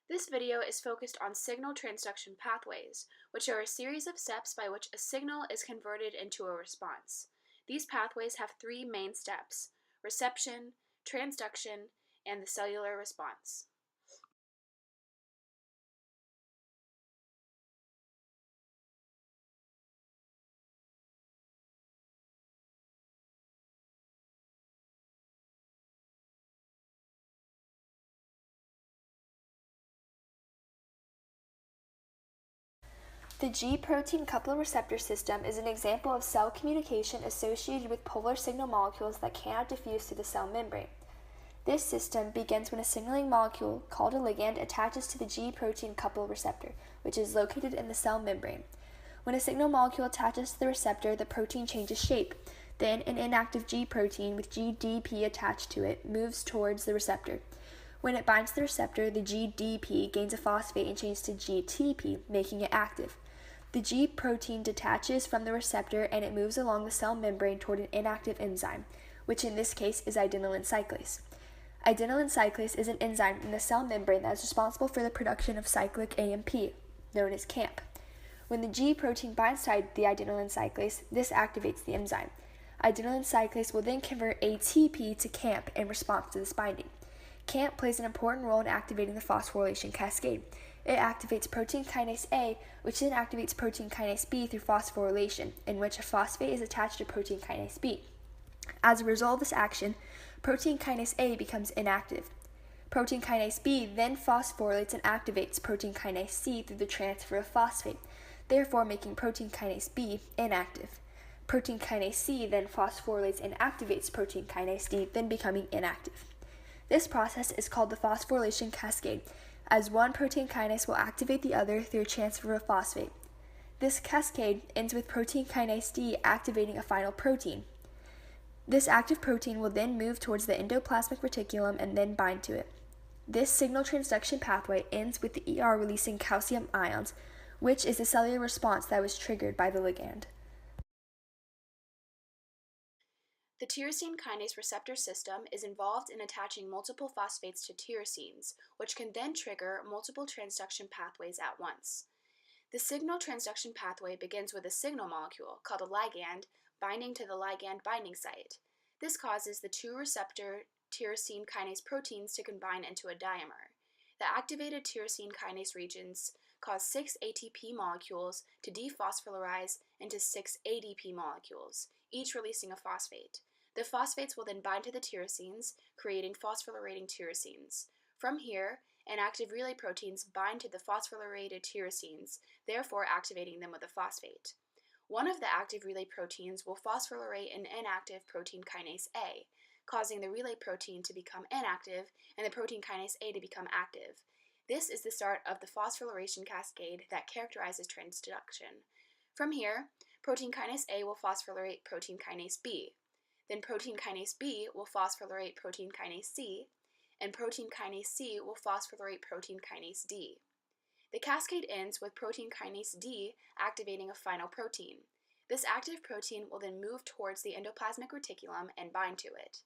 This video is focused on signal transduction pathways, which are a series of steps by which a signal is converted into a response. These pathways have three main steps: reception, transduction, and the cellular response. The G-Protein Coupled Receptor System is an example of cell communication associated with polar signal molecules that cannot diffuse through the cell membrane. This system begins when a signaling molecule, called a ligand, attaches to the G-protein coupled receptor, which is located in the cell membrane. When a signal molecule attaches to the receptor, the protein changes shape. Then, an inactive G-protein with GDP attached to it moves towards the receptor. When it binds to the receptor, the GDP gains a phosphate and changes to GTP, making it active. The G-protein detaches from the receptor and it moves along the cell membrane toward an inactive enzyme, which in this case is adenylate cyclase. Adenylate cyclase is an enzyme in the cell membrane that is responsible for the production of cyclic AMP, known as CAMP. When the G-protein binds to the adenylate cyclase, this activates the enzyme. Adenylate cyclase will then convert ATP to CAMP in response to this binding. CAMP plays an important role in activating the phosphorylation cascade. It activates protein kinase A, which then activates protein kinase B through phosphorylation, in which a phosphate is attached to protein kinase B. As a result of this action, protein kinase A becomes inactive. Protein kinase B then phosphorylates and activates protein kinase C through the transfer of phosphate, therefore making protein kinase B inactive. Protein kinase C then phosphorylates and activates protein kinase D, then becoming inactive. This process is called the phosphorylation cascade, as one protein kinase will activate the other through a transfer of phosphate. This cascade ends with protein kinase D activating a final protein. This active protein will then move towards the endoplasmic reticulum and then bind to it. This signal transduction pathway ends with the ER releasing calcium ions, which is the cellular response that was triggered by the ligand. The tyrosine kinase receptor system is involved in attaching multiple phosphates to tyrosines, which can then trigger multiple transduction pathways at once. The signal transduction pathway begins with a signal molecule, called a ligand, binding to the ligand binding site. This causes the two receptor tyrosine kinase proteins to combine into a dimer. The activated tyrosine kinase regions cause 6 ATP molecules to dephosphorylate into 6 ADP molecules, each releasing a phosphate. The phosphates will then bind to the tyrosines, creating phosphorylating tyrosines. From here, inactive relay proteins bind to the phosphorylated tyrosines, therefore activating them with a phosphate. One of the active relay proteins will phosphorylate an inactive protein kinase A, causing the relay protein to become inactive and the protein kinase A to become active. This is the start of the phosphorylation cascade that characterizes transduction. From here, protein kinase A will phosphorylate protein kinase B. Then protein kinase B will phosphorylate protein kinase C, and protein kinase C will phosphorylate protein kinase D. The cascade ends with protein kinase D activating a final protein. This active protein will then move towards the endoplasmic reticulum and bind to it.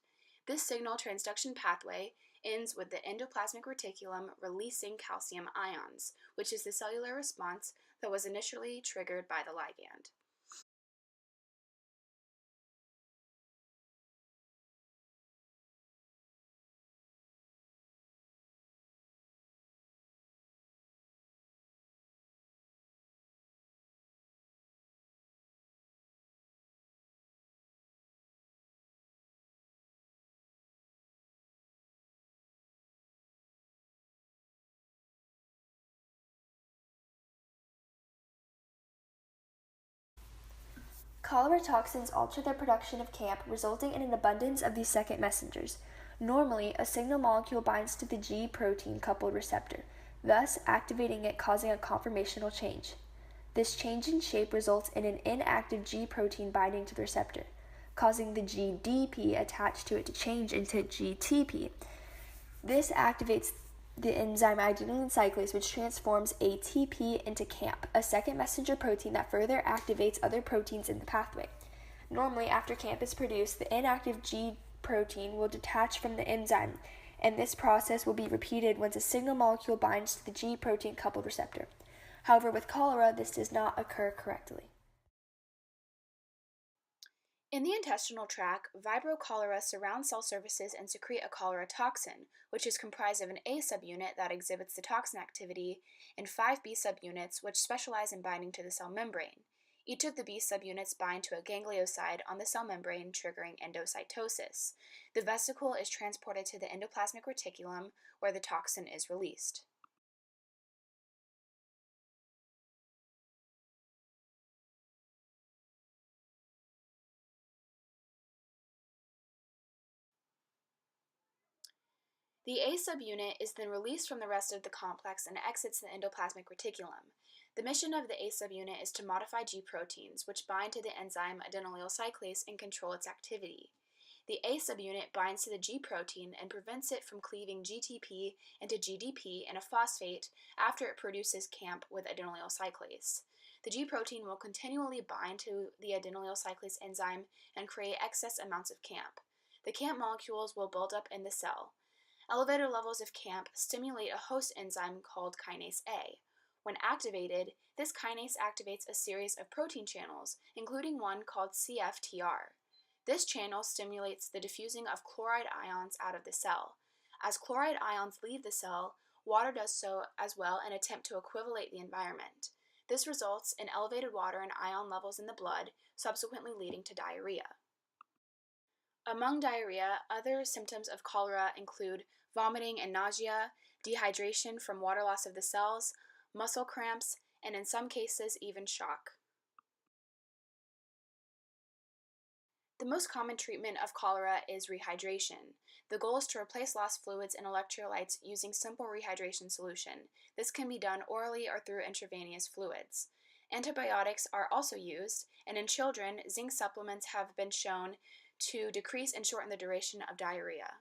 This signal transduction pathway ends with the endoplasmic reticulum releasing calcium ions, which is the cellular response that was initially triggered by the ligand. Cholera toxins alter the production of CAMP, resulting in an abundance of these second messengers. Normally, a signal molecule binds to the G-protein coupled receptor, thus activating it, causing a conformational change. This change in shape results in an inactive G-protein binding to the receptor, causing the GDP attached to it to change into GTP. This activates the enzyme adenylate cyclase, which transforms ATP into CAMP, a second messenger protein that further activates other proteins in the pathway. Normally, after CAMP is produced, the inactive G protein will detach from the enzyme and this process will be repeated once a signal molecule binds to the G-protein coupled receptor. However, with cholera, this does not occur correctly. In the intestinal tract, Vibrio-cholera surround cell surfaces and secrete a cholera toxin, which is comprised of an A subunit that exhibits the toxin activity and 5 B subunits which specialize in binding to the cell membrane. Each of the B subunits bind to a ganglioside on the cell membrane, triggering endocytosis. The vesicle is transported to the endoplasmic reticulum, where the toxin is released. The A subunit is then released from the rest of the complex and exits the endoplasmic reticulum. The mission of the A subunit is to modify G proteins, which bind to the enzyme adenylyl cyclase and control its activity. The A subunit binds to the G protein and prevents it from cleaving GTP into GDP and a phosphate after it produces CAMP with adenylyl cyclase. The G protein will continually bind to the adenylyl cyclase enzyme and create excess amounts of CAMP. The CAMP molecules will build up in the cell. Elevated levels of CAMP stimulate a host enzyme called kinase A. When activated, this kinase activates a series of protein channels, including one called CFTR. This channel stimulates the diffusing of chloride ions out of the cell. As chloride ions leave the cell, water does so as well in an attempt to equivocate the environment. This results in elevated water and ion levels in the blood, subsequently leading to diarrhea. Among diarrhea, other symptoms of cholera include vomiting and nausea, dehydration from water loss of the cells, muscle cramps, and in some cases, even shock. The most common treatment of cholera is rehydration. The goal is to replace lost fluids and electrolytes using simple rehydration solution. This can be done orally or through intravenous fluids. Antibiotics are also used, and in children, zinc supplements have been shown to decrease and shorten the duration of diarrhea.